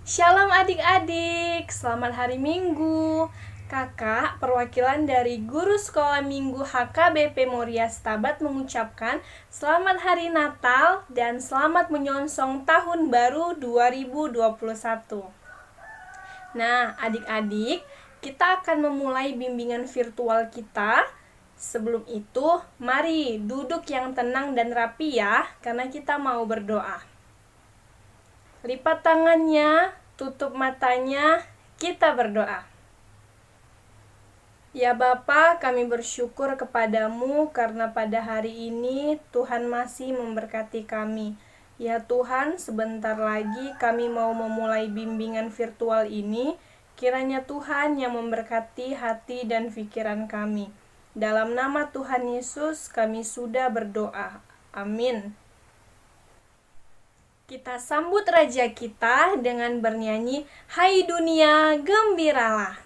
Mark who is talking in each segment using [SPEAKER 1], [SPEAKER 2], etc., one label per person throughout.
[SPEAKER 1] Shalom adik-adik, selamat hari Minggu. Kakak, perwakilan dari Guru Sekolah Minggu HKBP Moria Stabat mengucapkan selamat hari Natal dan selamat menyongsong tahun baru 2021. Nah, adik-adik, kita akan memulai bimbingan virtual kita. Sebelum itu, mari duduk yang tenang dan rapi ya, karena kita mau berdoa. Lipat tangannya, tutup matanya, kita berdoa. Ya Bapa, kami bersyukur kepadamu karena pada hari ini Tuhan masih memberkati kami. Ya Tuhan, sebentar lagi kami mau memulai bimbingan virtual ini. Kiranya Tuhan yang memberkati hati dan pikiran kami. Dalam nama Tuhan Yesus kami sudah berdoa. Amin. Kita sambut Raja kita dengan bernyanyi Hai Dunia Gembiralah.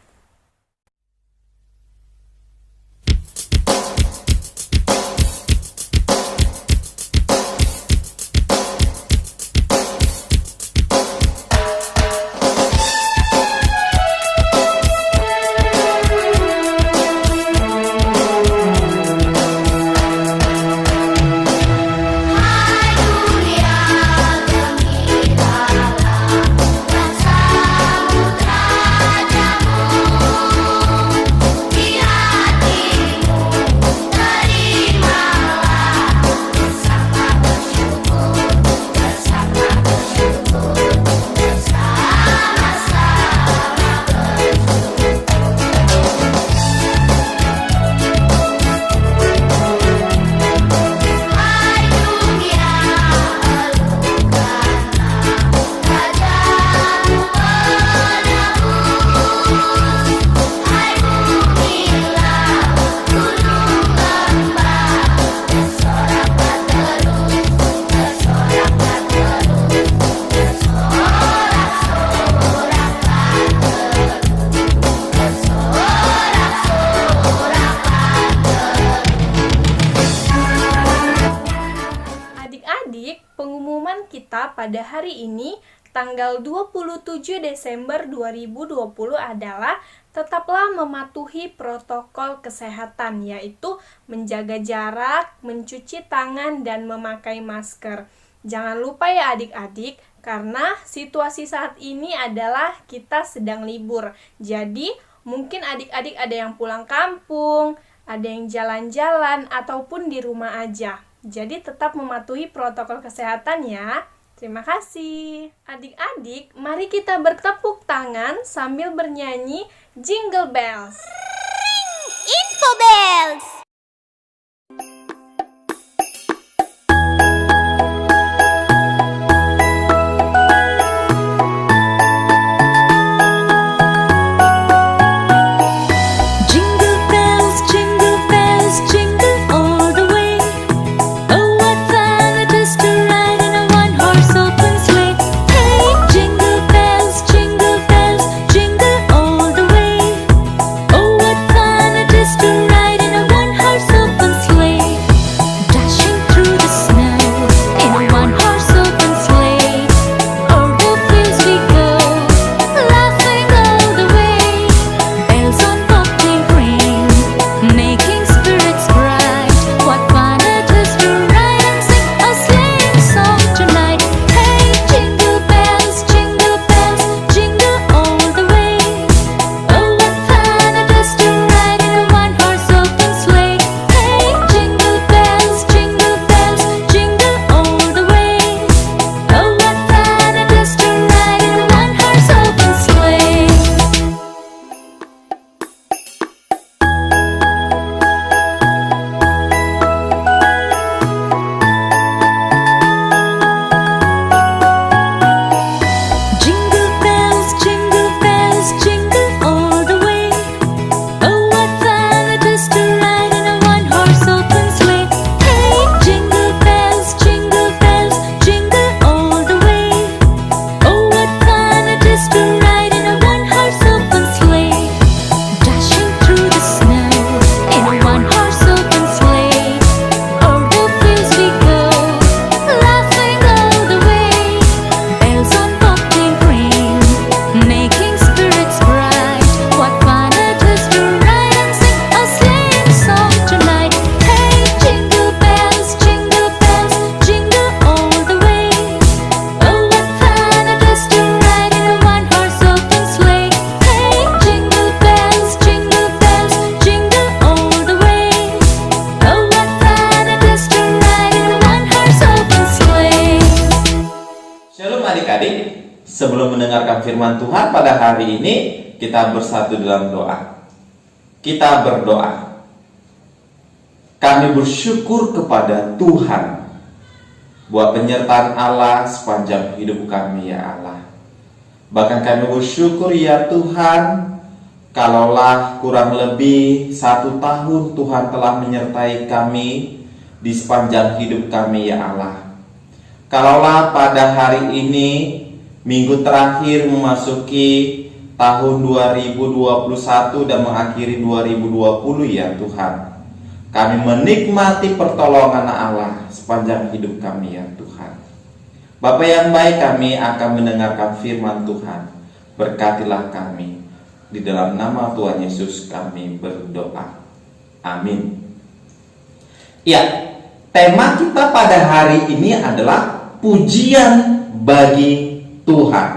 [SPEAKER 1] Pengumuman kita pada hari ini, tanggal 27 Desember 2020 adalah tetaplah mematuhi protokol kesehatan, yaitu menjaga jarak, mencuci tangan, dan memakai masker. Jangan lupa ya adik-adik, karena situasi saat ini adalah kita sedang libur. Jadi, mungkin adik-adik ada yang pulang kampung, ada yang jalan-jalan, ataupun di rumah aja. Jadi tetap mematuhi protokol kesehatan ya. Terima kasih. Adik-adik, mari kita bertepuk tangan sambil bernyanyi Jingle Bells.
[SPEAKER 2] Info Bells.
[SPEAKER 3] To ride in a one Sebelum mendengarkan firman Tuhan pada hari ini, kita bersatu dalam doa. Kita berdoa. Kami bersyukur kepada Tuhan buat penyertaan Allah sepanjang hidup kami, ya Allah. Bahkan kami bersyukur, ya Tuhan, kalaulah kurang lebih 1 tahun Tuhan telah menyertai kami di sepanjang hidup kami, ya Allah. Kalaulah pada hari ini, minggu terakhir memasuki tahun 2021 dan mengakhiri 2020, ya Tuhan, kami menikmati pertolongan Allah sepanjang hidup kami, ya Tuhan. Bapa yang baik, kami akan mendengarkan firman Tuhan. Berkatilah kami. Di dalam nama Tuhan Yesus kami berdoa. Amin. Ya, tema kita pada hari ini adalah pujian bagi Tuhan.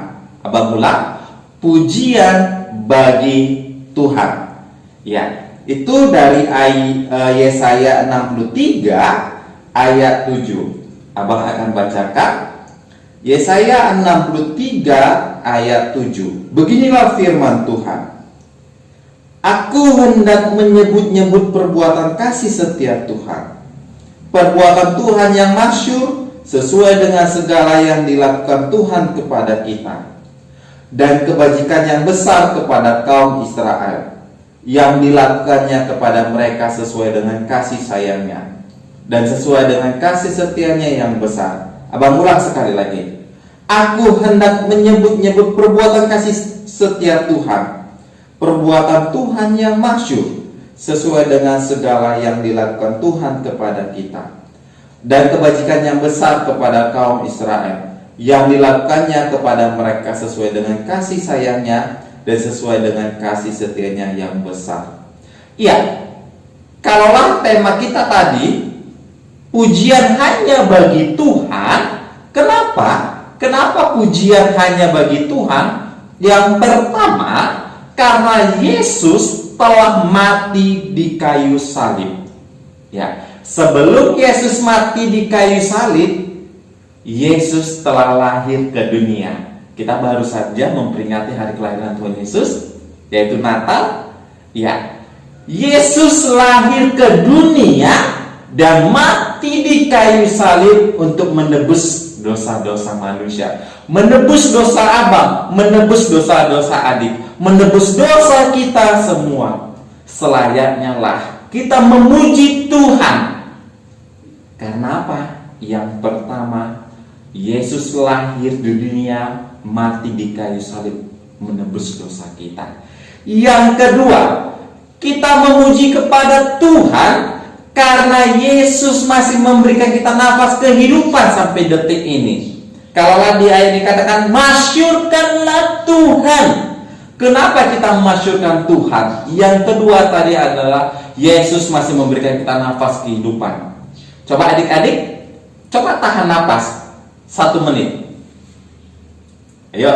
[SPEAKER 3] Abang ulang, pujian bagi Tuhan. Ya, itu dari Yesaya 63 ayat 7. Abang akan bacakan Yesaya 63 ayat 7. Beginilah firman Tuhan. Aku hendak menyebut-nyebut perbuatan kasih setia Tuhan, perbuatan Tuhan yang masyhur sesuai dengan segala yang dilakukan Tuhan kepada kita, dan kebajikan yang besar kepada kaum Israel, yang dilakukannya kepada mereka sesuai dengan kasih sayangnya dan sesuai dengan kasih setianya yang besar. Abang ulang sekali lagi. Aku hendak menyebut-nyebut perbuatan kasih setia Tuhan, perbuatan Tuhan yang masyhur sesuai dengan segala yang dilakukan Tuhan kepada kita, dan kebajikan yang besar kepada kaum Israel, yang dilakukannya kepada mereka sesuai dengan kasih sayangnya dan sesuai dengan kasih setianya yang besar. Iya, kalaulah tema kita tadi pujian hanya bagi Tuhan, kenapa pujian hanya bagi Tuhan? Yang pertama, karena Yesus telah mati di kayu salib. Ya, sebelum Yesus mati di kayu salib, Yesus telah lahir ke dunia. Kita baru saja memperingati hari kelahiran Tuhan Yesus, yaitu Natal. Ya, Yesus lahir ke dunia dan mati di kayu salib untuk menebus dosa-dosa manusia, menebus dosa abang, menebus dosa-dosa adik, menebus dosa kita semua. Selayaknya lah kita memuji Tuhan. Karena apa? Yang pertama, Yesus lahir di dunia, mati di kayu salib, menebus dosa kita. Yang kedua, kita memuji kepada Tuhan karena Yesus masih memberikan kita nafas kehidupan sampai detik ini. Kalau di ayat dikatakan masyurkanlah Tuhan. Kenapa kita memasyurkan Tuhan? Yang kedua tadi adalah Yesus masih memberikan kita nafas kehidupan. Coba adik-adik, coba tahan nafas 1 menit. Ayo,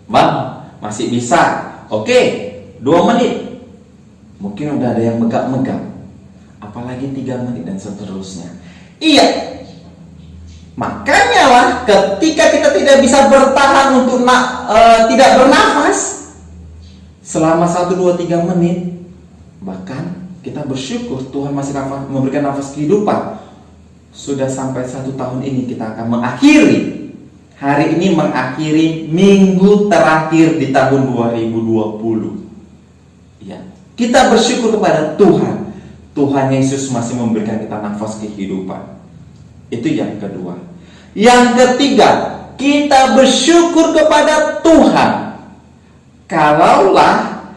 [SPEAKER 3] Bang, masih bisa. Oke, 2 menit. Mungkin udah ada yang megap-megap. Apalagi 3 menit dan seterusnya. Iya. Makanya lah ketika kita tidak bisa bertahan untuk tidak bernafas selama 1, 2, 3 menit, bahkan kita bersyukur Tuhan masih memberikan nafas kehidupan. Sudah sampai 1 tahun ini kita akan mengakhiri. Hari ini mengakhiri minggu terakhir di tahun 2020. Ya, kita bersyukur kepada Tuhan. Tuhan Yesus masih memberikan kita nafas kehidupan. Itu yang kedua. Yang ketiga, kita bersyukur kepada Tuhan kalaulah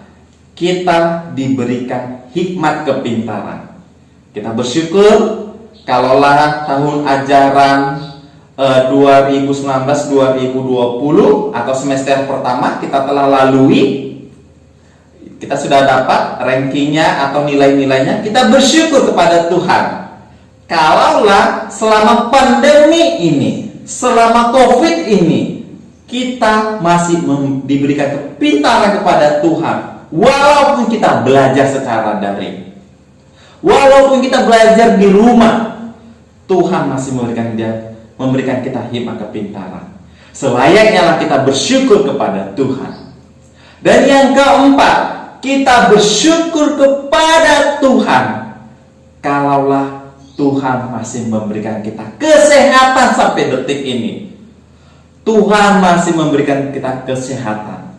[SPEAKER 3] kita diberikan hikmat kepintaran. Kita bersyukur kalaulah tahun ajaran 2019-2020 atau semester pertama kita telah lalui. Kita sudah dapat rankingnya atau nilai-nilainya. Kita bersyukur kepada Tuhan kalaulah selama pandemi ini, selama COVID ini, kita masih diberikan kepintaran kepada Tuhan. Walaupun kita belajar secara daring, walaupun kita belajar di rumah, Tuhan masih memberikan kita hikmat kepintaran. Selayaknya lah kita bersyukur kepada Tuhan. Dan yang keempat, kita bersyukur kepada Tuhan kalaulah Tuhan masih memberikan kita kesehatan sampai detik ini. Tuhan masih memberikan kita kesehatan.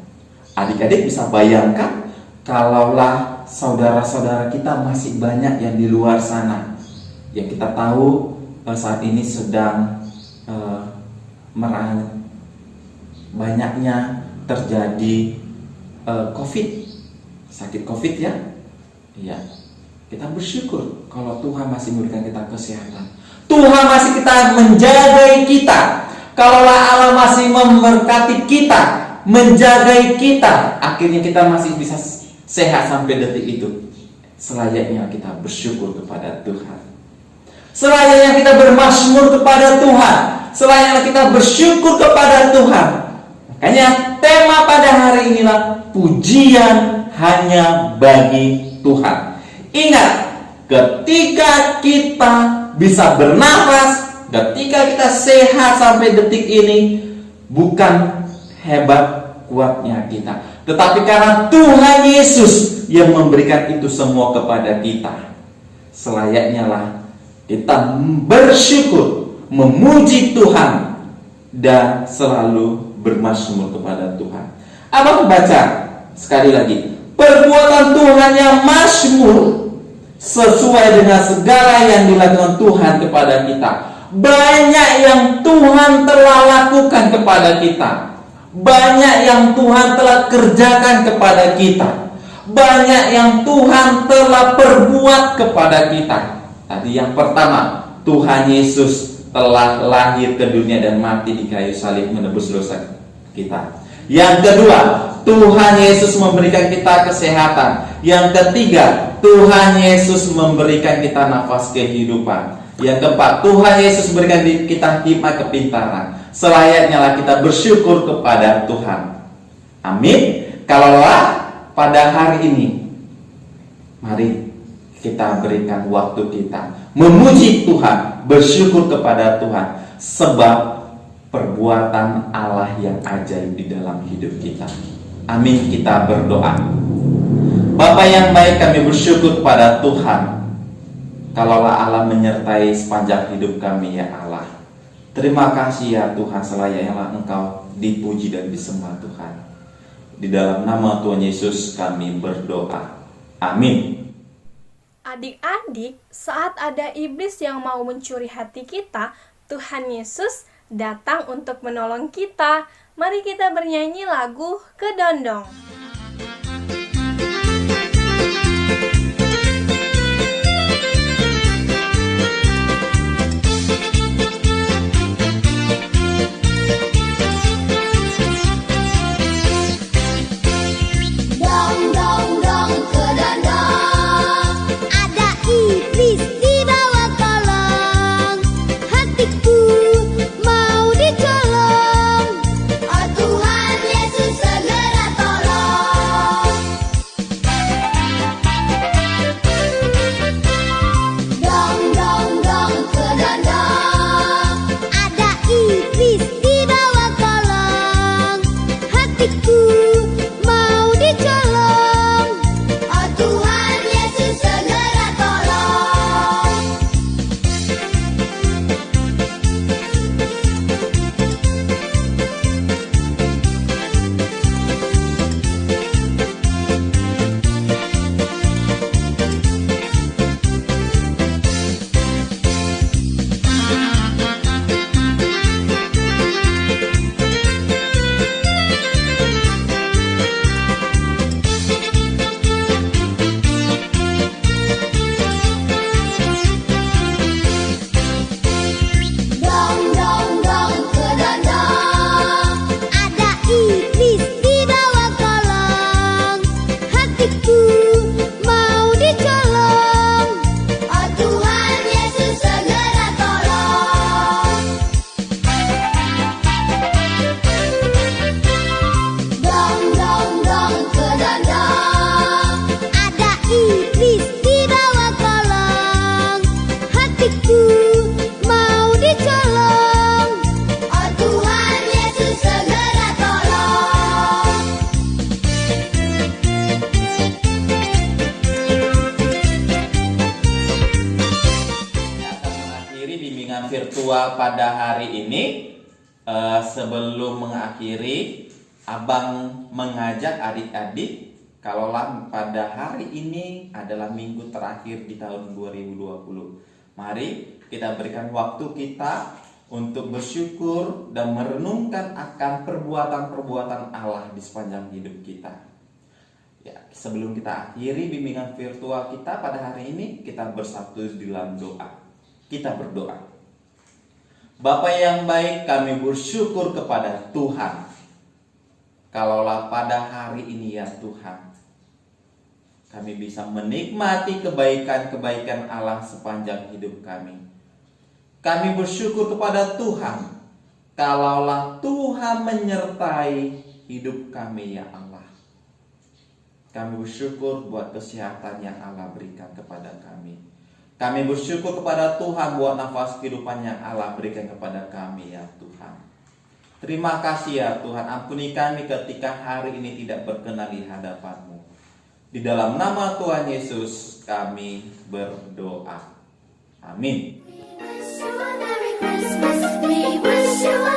[SPEAKER 3] Adik-adik bisa bayangkan kalaulah saudara-saudara kita masih banyak yang di luar sana, yang kita tahu saat ini sedang banyaknya terjadi sakit COVID ya. Iya. Kita bersyukur kalau Tuhan masih memberikan kita kesehatan. Tuhan masih menjagai kita. Kalaulah Allah masih memberkati kita, menjagai kita, akhirnya kita masih bisa sehat sampai detik itu. Selayaknya kita bersyukur kepada Tuhan. Selayaknya kita bermazmur kepada Tuhan. Selayaknya kita bersyukur kepada Tuhan. Makanya tema pada hari inilah pujian hanya bagi Tuhan. Ingat, ketika kita bisa bernafas, ketika kita sehat sampai detik ini, bukan hebat kuatnya kita, tetapi karena Tuhan Yesus yang memberikan itu semua kepada kita. Selayaknya lah kita bersyukur, memuji Tuhan, dan selalu bermazmur kepada Tuhan. Abang baca sekali lagi, perbuatan Tuhan yang mazmur sesuai dengan segala yang dilakukan Tuhan kepada kita. Banyak yang Tuhan telah lakukan kepada kita. Banyak yang Tuhan telah kerjakan kepada kita. Banyak yang Tuhan telah perbuat kepada kita. Tadi yang pertama, Tuhan Yesus telah lahir ke dunia dan mati di kayu salib menebus dosa kita. Yang kedua, Tuhan Yesus memberikan kita kesehatan. Yang ketiga, Tuhan Yesus memberikan kita nafas kehidupan. Yang keempat, Tuhan Yesus memberikan kita hikmat kepintaran. Selayaknya lah kita bersyukur kepada Tuhan. Amin. Kalaulah pada hari ini, mari kita berikan waktu kita memuji Tuhan, bersyukur kepada Tuhan, sebab perbuatan Allah yang ajaib di dalam hidup kita. Amin. Kita berdoa. Bapa yang baik, kami bersyukur kepada Tuhan kalaulah Allah menyertai sepanjang hidup kami ya Allah. Terima kasih ya Tuhan, selayaknya Engkau dipuji dan disembah Tuhan. Di dalam nama Tuhan Yesus kami berdoa. Amin.
[SPEAKER 1] Adik-adik, saat ada iblis yang mau mencuri hati kita, Tuhan Yesus datang untuk menolong kita. Mari kita bernyanyi lagu Kedondong.
[SPEAKER 2] Dong dong dong kedondong, ada iblis di bawah kolong. Hatiku mau dicolong, oh Tuhan Yesus segera tolong.
[SPEAKER 3] virtual pada hari ini, sebelum mengakhiri, Abang mengajak adik-adik, kalaulah pada hari ini adalah minggu terakhir di tahun 2020. Mari kita berikan waktu kita untuk bersyukur dan merenungkan akan perbuatan-perbuatan Allah di sepanjang hidup kita. Ya, sebelum kita akhiri bimbingan virtual kita pada hari ini, kita bersatu di dalam doa. Kita berdoa. Bapa yang baik, kami bersyukur kepada Tuhan. Kalaulah pada hari ini ya Tuhan, kami bisa menikmati kebaikan-kebaikan Allah sepanjang hidup kami. Kami bersyukur kepada Tuhan, kalaulah Tuhan menyertai hidup kami ya Allah. Kami bersyukur buat kesehatan yang Allah berikan kepada kami. Kami bersyukur kepada Tuhan buat nafas kehidupan yang Allah berikan kepada kami ya Tuhan. Terima kasih ya Tuhan, ampuni kami ketika hari ini tidak berkenan di hadapan-Mu. Di dalam nama Tuhan Yesus kami berdoa. Amin.
[SPEAKER 2] We wish you a Merry Christmas. We wish you a